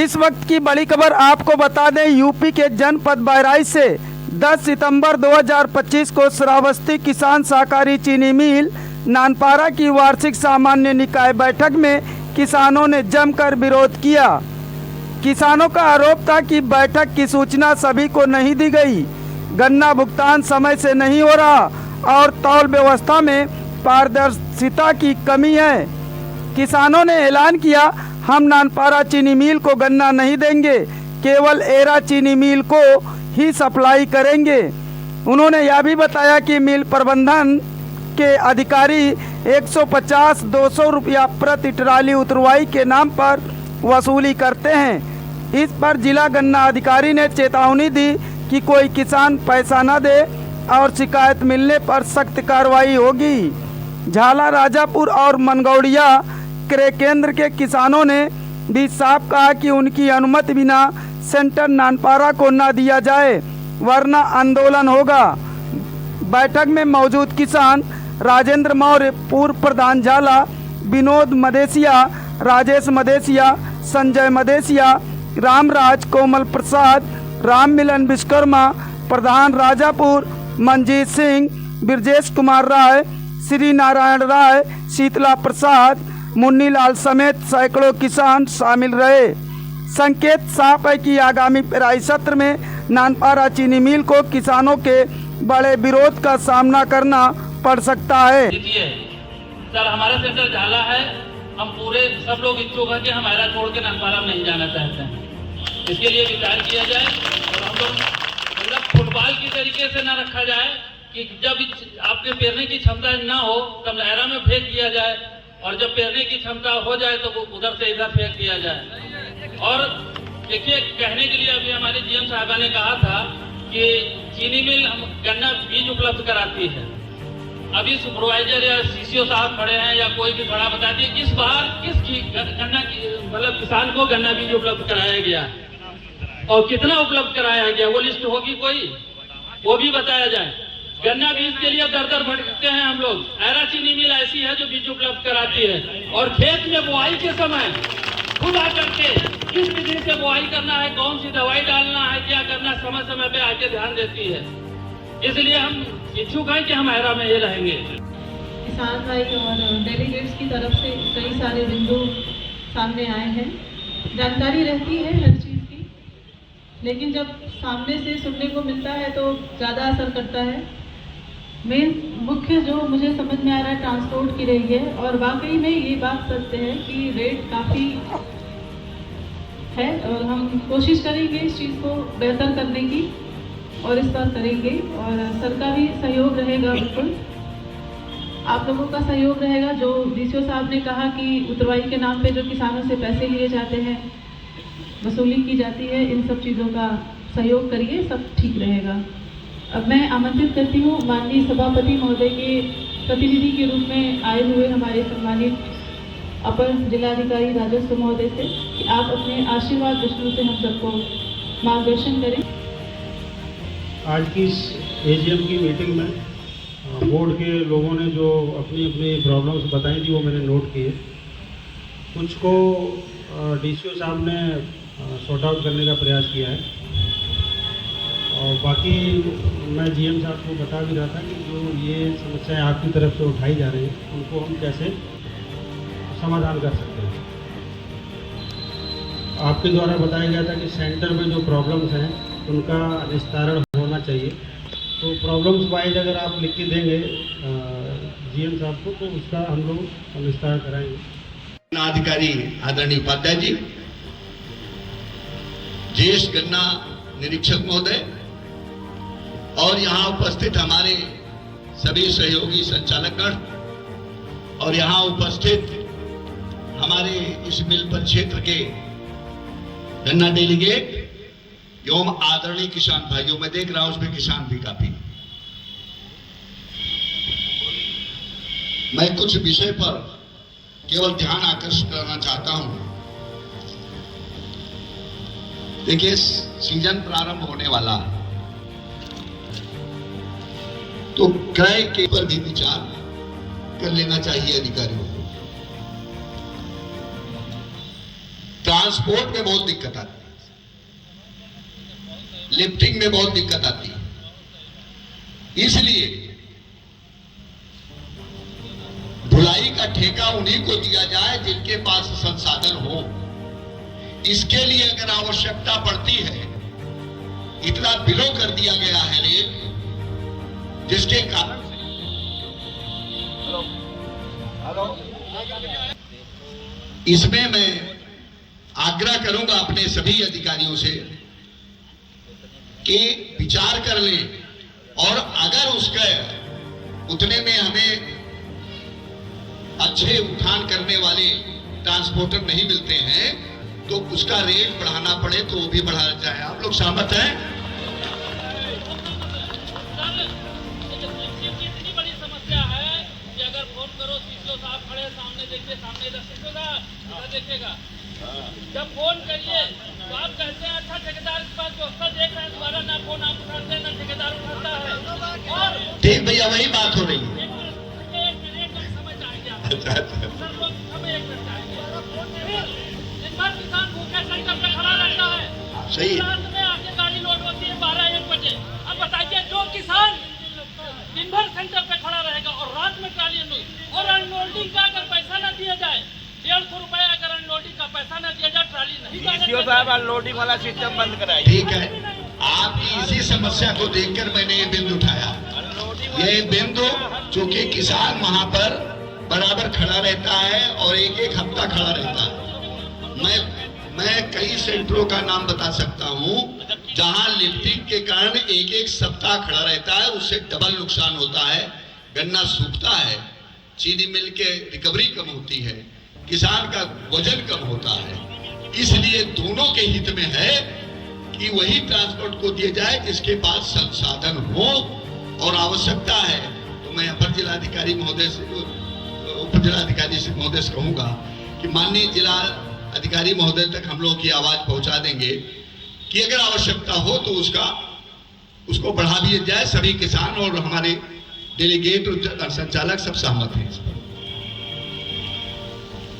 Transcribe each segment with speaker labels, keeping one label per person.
Speaker 1: इस वक्त की बड़ी खबर आपको बता दें, यूपी के जनपद बहराइच से 10 सितंबर 2025 को श्रावस्ती किसान सहकारी चीनी मिल नानपारा की वार्षिक सामान्य निकाय बैठक में किसानों ने जमकर विरोध किया। किसानों का आरोप था कि बैठक की सूचना सभी को नहीं दी गई, गन्ना भुगतान समय से नहीं हो रहा और तौल व्यवस्था में पारदर्शिता की कमी है। किसानों ने ऐलान किया, हम नानपारा चीनी मिल को गन्ना नहीं देंगे, केवल एरा चीनी मिल को ही सप्लाई करेंगे। उन्होंने यह भी बताया कि मिल प्रबंधन के अधिकारी 150-200 रुपया प्रति ट्राली उतरवाई के नाम पर वसूली करते हैं। इस पर जिला गन्ना अधिकारी ने चेतावनी दी कि कोई किसान पैसा न दे और शिकायत मिलने पर सख्त कार्रवाई होगी। झाला, राजापुर और मनगौड़िया क्रय केंद्र के किसानों ने भी साफ कहा कि उनकी अनुमति बिना सेंटर नानपारा को न दिया जाए वरना आंदोलन होगा। बैठक में मौजूद किसान राजेंद्र मौर्य, पूर्व प्रधान झाला, विनोद मदेसिया, राजेश मदेसिया, संजय मदेसिया, रामराज, कोमल प्रसाद, राम मिलन विश्वकर्मा, प्रधान राजापुर, मंजीत सिंह, ब्रजेश कुमार राय, श्री नारायण राय, शीतला प्रसाद, मुन्नी लाल समेत सैकड़ों किसान शामिल रहे। संकेत साफ है कि आगामी पेराई सत्र में नानपारा चीनी मिल को किसानों के बड़े विरोध का सामना करना पड़ सकता है।
Speaker 2: सर, हमारा सेंटर झाला है, हम पूरे सब लोग इच्छुक हैं कि हमारा छोड़ के नानपारा नहीं जाना चाहते हैं। इसके लिए विचार किया जाए और हम लोग मतलब फुटबॉल की तरीके से न रखा जाए कि जब आपके पेरने की क्षमता न हो तब लहरा में फेंक दिया जाए और जब पेरने की क्षमता हो जाए तो वो उधर से इधर फेंक दिया जाए। और देखिए, कहने के लिए अभी हमारे जीएम साहबा ने कहा था कि चीनी मिल गन्ना बीज उपलब्ध कराती है। अभी सुपरवाइजर या सीसीओ साहब खड़े हैं या कोई भी खड़ा, बता दिए किस बार किस गन्ना मतलब किसान को गन्ना बीज उपलब्ध कराया गया और कितना उपलब्ध कराया गया, वो लिस्ट होगी कोई, वो भी बताया जाए। गन्ना बीज के लिए दर दर भटकते हैं हम लोग। एरा चीनी मिल ऐसी है जो बीज उपलब्ध कराती है और खेत में बुआई के समय खुद आकर के किस विधि से बुआई करना है, कौन सी दवाई डालना है, क्या करना, समय समय पे आके ध्यान देती है। इसलिए हम इच्छुक हैं कि हम एरा में ही रहेंगे।
Speaker 3: किसान भाई और डेलीगेट्स की तरफ से कई सारे बिंदु सामने आए हैं। जानकारी रहती है हर चीज़ की, लेकिन जब सामने से सुनने को मिलता है तो ज़्यादा असर करता है। मेन मुख्य जो मुझे समझ में आ रहा है ट्रांसपोर्ट की रही है और वाकई में ये बात सत्य है कि रेट काफ़ी है और हम कोशिश करेंगे इस चीज़ को बेहतर करने की और इस बार करेंगे और सर का भी सहयोग रहेगा, बिल्कुल आप लोगों का सहयोग रहेगा। जो डीसीओ साहब ने कहा कि उतरवाई के नाम पे जो किसानों से पैसे लिए जाते हैं, वसूली की जाती है, इन सब चीज़ों का सहयोग करिए, सब ठीक रहेगा। अब मैं आमंत्रित करती हूँ माननीय सभापति महोदय के प्रतिनिधि के रूप में आए हुए हमारे सम्मानित अपर जिलाधिकारी राजस्व महोदय से कि आप अपने आशीर्वाद दृष्टि से हम सबको मार्गदर्शन करें।
Speaker 4: आज की इस एजीएम की मीटिंग में बोर्ड के लोगों ने जो अपनी अपनी प्रॉब्लम्स बताई थी वो मैंने नोट किए। कुछ को डीसीओ साहब ने सॉर्ट आउट करने का प्रयास किया है और बाकी मैं जीएम साहब को बता भी रहा था कि जो ये समस्याएं आपकी तरफ से उठाई जा रही हैं उनको हम कैसे समाधान कर सकते हैं। आपके द्वारा बताया गया था कि सेंटर में जो प्रॉब्लम्स हैं उनका निस्तारण होना चाहिए, तो प्रॉब्लम्स वाइज अगर आप लिख के देंगे जीएम साहब को तो उसका हम लोग निस्तारण कराएंगे।
Speaker 5: अधिकारी आदरणीय उपाध्याय जी, ज्येष्ठ गन्ना निरीक्षक महोदय और यहाँ उपस्थित हमारे सभी सहयोगी संचालकगण और यहाँ उपस्थित हमारे इस मिल परिक्षेत्र के गन्ना डेलीगेट एवं आदरणीय किसान भाइयों, मैं देख रहा हूं उसमें किसान भी काफी। मैं कुछ विषय पर केवल ध्यान आकर्षित करना चाहता हूं। देखिए, सीजन प्रारंभ होने वाला तो क्रय के पर भी विचार कर लेना चाहिए अधिकारियों को। ट्रांसपोर्ट में बहुत दिक्कत आती है, लिफ्टिंग में बहुत दिक्कत आती है। इसलिए ढुलाई का ठेका उन्हीं को दिया जाए जिनके पास संसाधन हो। इसके लिए अगर आवश्यकता पड़ती है, इतना बिलो कर दिया गया है रेट, जिसके कारण इसमें मैं आग्रह करूंगा अपने सभी अधिकारियों से कि विचार कर लें, और अगर उसके उतने में हमें अच्छे उठान करने वाले ट्रांसपोर्टर नहीं मिलते हैं तो उसका रेट बढ़ाना पड़े तो वो भी बढ़ाया जाए। आप लोग सहमत हैं?
Speaker 2: इतनी बड़ी समस्या है कि अगर फोन करो सीसीओ साहब खड़े सामने, देखिए सामने इधर सीसीओ साहब इधर देखिएगा, जब फोन करिए तो आप कहते हैं अच्छा ठेकेदार के पास व्यवस्था देख रहे हैं, दोबारा ना फोन आप उठाते हैं ना ठेकेदार उठाता है। और
Speaker 5: ठीक भैया, वही बात हो रही है।
Speaker 2: एक मिनट समझ आएंगे आप
Speaker 5: अच्छा अच्छा,
Speaker 2: सर, लोग हमें एक मिनट आएंगे। दिन भर किसान भूखे सेंटर पे खड़ा रहता है,
Speaker 5: सही है।
Speaker 2: रात में आके गाड़ी लोड होती है 12-1 बजे। अब बताइए जो किसान दिन भर सेंटर पे खड़ा रहेगा और रात में ट्राली अनलोड, और अनलोडिंग का अगर पैसा ना दिया जाए, 150 रुपए अगर अनलोडिंग का पैसा ना दिया जाए, ट्राली नहीं
Speaker 6: साहब अनलोडिंग वाला सिस्टम बंद कराइए।
Speaker 5: ठीक है, आपकी इसी समस्या को देखकर मैंने ये बिंदु उठाया। ये बिंदु चूंकि किसान वहां पर बराबर खड़ा रहता है और एक एक हफ्ता खड़ा रहता है। मैं कई सेंटरों का नाम बता सकता हूं जहां लिफ्टिंग के कारण एक एक सप्ताह खड़ा रहता है, उससे डबल नुकसान होता है। गन्ना सूखता है, चीनी मिल के रिकवरी कम होती है, किसान का वजन कम होता है। इसलिए दोनों के हित में है कि वही ट्रांसपोर्ट को दिया जाए जिसके पास संसाधन हो, और आवश्यकता है तो मैं अपर जिलाधिकारी महोदय से, उप जिलाधिकारी से महोदय से कहूंगा कि माननीय जिला अधिकारी महोदय तक हम लोग की आवाज पहुंचा देंगे कि अगर आवश्यकता हो तो उसको बढ़ा दिया जाए। सभी किसान और हमारे डेलीगेट और संचालक सब सहमत हैं इस पर।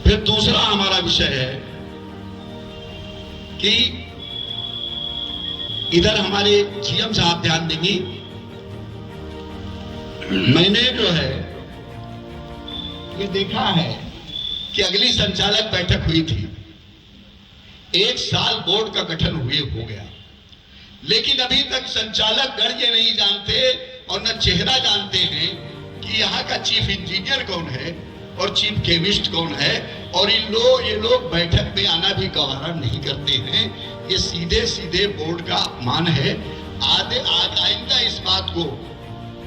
Speaker 5: फिर दूसरा हमारा विषय है कि इधर हमारे सीएम साहब ध्यान देंगे। मैंने जो है ये देखा है कि अगली संचालक बैठक हुई थी, 1 साल बोर्ड का गठन हुए हो गया, लेकिन अभी तक संचालक गण ये नहीं जानते और न चेहरा जानते हैं कि यहाँ का चीफ इंजीनियर कौन है और चीफ केमिस्ट कौन है, और ये लोग बैठक में आना भी गवारा नहीं करते हैं। ये सीधे सीधे बोर्ड का अपमान है। आइंदा इस बात को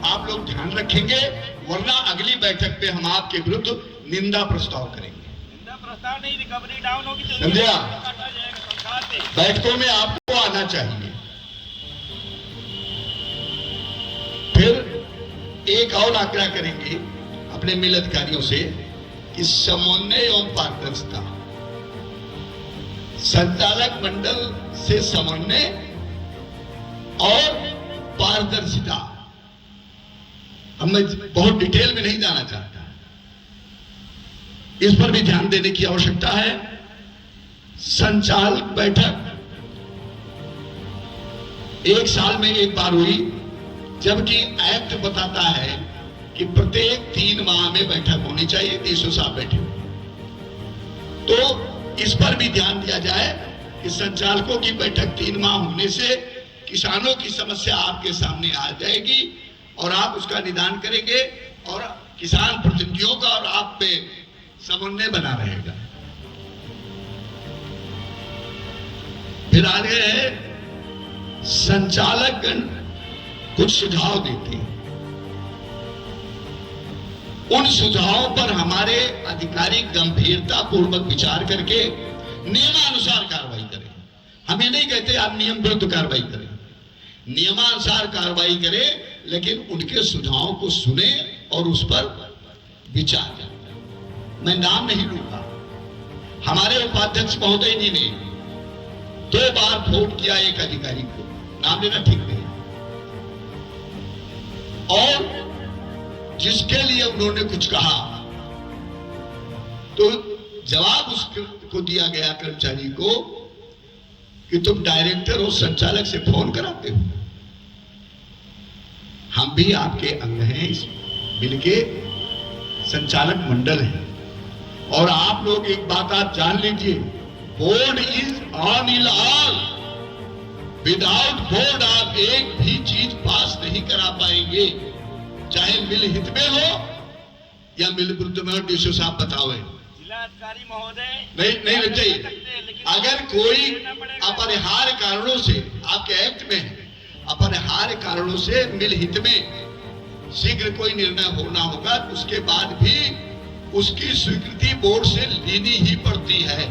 Speaker 5: आप लोग ध्यान रखेंगे, वरना अगली बैठक पे हम आपके विरुद्ध निंदा प्रस्ताव करेंगे।
Speaker 6: निंदा प्रस्ताव नहीं, रिकवरी डाउन होगी तो
Speaker 5: समझा?
Speaker 6: काटा जाएगा सरकार से।
Speaker 5: बैठकों में आपको आना चाहिए। फिर एक और आग्रह करेंगे अपने मिल अधिकारियों से कि समन्वय एवं पारदर्शिता, संचालक मंडल से समन्वय और पारदर्शिता। अब मैं बहुत डिटेल में नहीं जाना चाहता, इस पर भी ध्यान देने की आवश्यकता है। संचालक बैठक 1 साल में एक बार हुई, जबकि एक्ट बताता है कि प्रत्येक 3 माह में बैठक होनी चाहिए। 300 साहब बैठे, तो इस पर भी ध्यान दिया जाए कि संचालकों की बैठक 3 माह होने से किसानों की समस्या आपके सामने आ जाएगी और आप उसका निदान करेंगे, और किसान प्रतिनिधियों का और आप पे समन्वय बना रहेगा। फिर आगे है संचालक गण कुछ सुझाव देते हैं, उन सुझावों पर हमारे अधिकारी गंभीरता पूर्वक विचार करके नियमानुसार कार्रवाई करें। हम ये नहीं कहते आप नियम विरुद्ध कार्रवाई करें, नियमानुसार कार्रवाई करें, लेकिन उनके सुझावों को सुने और उस पर विचार करें। मैं नाम नहीं लूंगा, हमारे उपाध्यक्ष महोदय जी ने 2 बार फोन किया एक अधिकारी को, नाम लेना ठीक नहीं, और जिसके लिए उन्होंने कुछ कहा तो जवाब उसको दिया गया कर्मचारी को कि तुम डायरेक्टर और संचालक से फोन कराते हो। हम भी आपके अंग हैं, इस मिल के संचालक मंडल है। और आप लोग एक बात आप जान लीजिए, board is on in all. Without board आप एक भी चीज पास नहीं करा पाएंगे, चाहे मिल हित में हो या मिल विरुद्ध में हो। डीसीओ साहब बताओ।
Speaker 6: जिलाधिकारी महोदय
Speaker 5: नहीं लग जाइए। अगर कोई अपरिहार्य कारणों से, आपके एक्ट में है, अपरिहार्य कारणों से मिल हित में शीघ्र कोई निर्णय होना होगा, उसके बाद भी उसकी स्वीकृति बोर्ड से लेनी ही पड़ती है।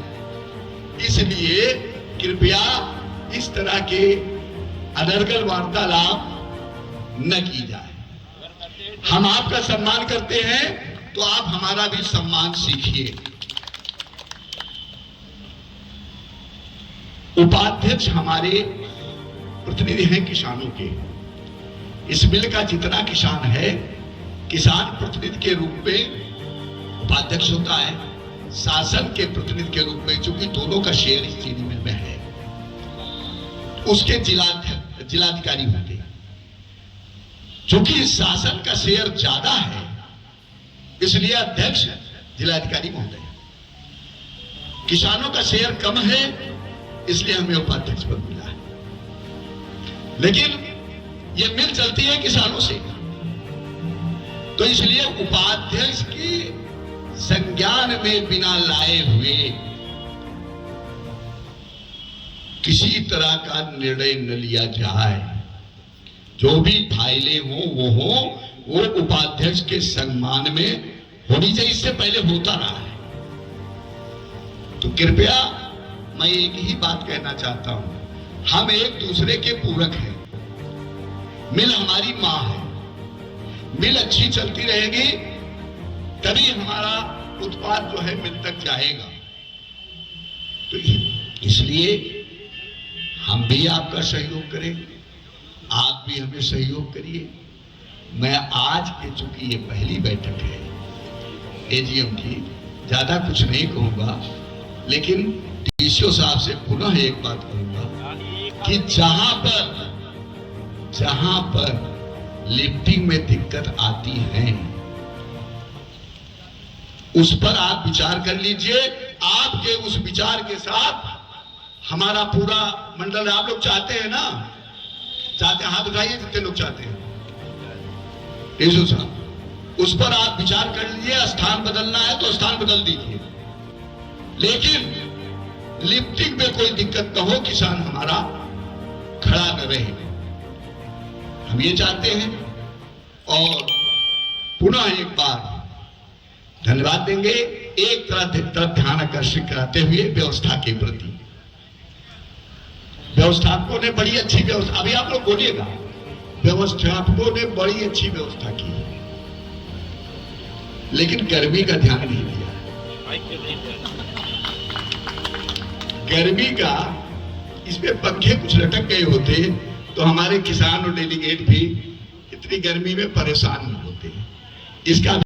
Speaker 5: इसलिए कृपया इस तरह के अनर्गल वार्तालाप न की जाए। हम आपका सम्मान करते हैं तो आप हमारा भी सम्मान सीखिए। उपाध्यक्ष हमारे प्रतिनिधि हैं किसानों के। इस मिल का जितना किसान है, किसान प्रतिनिधि के रूप में उपाध्यक्ष होता है, शासन के प्रतिनिधि के रूप में, चूंकि दोनों का शेयर इस चीनी मिल में है, उसके जिलाधिकारी होते हैं। चूंकि शासन का शेयर ज्यादा है, इसलिए अध्यक्ष जिलाधिकारी महोदय। किसानों का शेयर कम है, इसलिए हमें उपाध्यक्ष पद मिला है। लेकिन ये मिल चलती है किसानों से, तो इसलिए उपाध्यक्ष की संज्ञान में बिना लाए हुए किसी तरह का निर्णय न लिया जाए। जो भी फाइलें वो उपाध्यक्ष के सम्मान में होनी चाहिए। इससे पहले होता रहा है। तो कृपया मैं एक ही बात कहना चाहता हूं, हम एक दूसरे के पूरक हैं। मिल हमारी मां है। मिल अच्छी चलती रहेगी तभी हमारा उत्पाद जो है मिल तक जाएगा। तो इसलिए हम भी आपका सहयोग करें, आप भी हमें सहयोग करिए। मैं आज के, चूंकि ये पहली बैठक है एजीएम की, ज्यादा कुछ नहीं कहूंगा, लेकिन डीसीओ साहब से पुनः एक बात कहूंगा कि जहां पर लिफ्टिंग में दिक्कत आती है उस पर आप विचार कर लीजिए। आपके उस विचार के साथ हमारा पूरा मंडल, आप लोग चाहते हैं ना, चाहते हैं, हाथ उठाइए कितने लोग चाहते हैं। डीसीओ साहब, उस पर आप विचार कर लीजिए। स्थान बदलना है तो स्थान बदल दीजिए, लेकिन लिफ्टिंग में कोई दिक्कत न हो, किसान हमारा खड़ा न रहे, हम ये चाहते हैं। और पुनः एक बार धन्यवाद देंगे, एक तरफ ध्यान आकर्षित कराते हुए व्यवस्था के प्रति। व्यवस्थापकों ने बड़ी अच्छी व्यवस्था, अभी आप लोग बोलिएगा, व्यवस्थापकों ने बड़ी अच्छी व्यवस्था की, लेकिन गर्मी का ध्यान नहीं दिया। गर्मी का, इसमें पंखे कुछ लटक गए होते तो हमारे किसान और डेलीगेट भी इतनी गर्मी में परेशान नहीं होते। इसका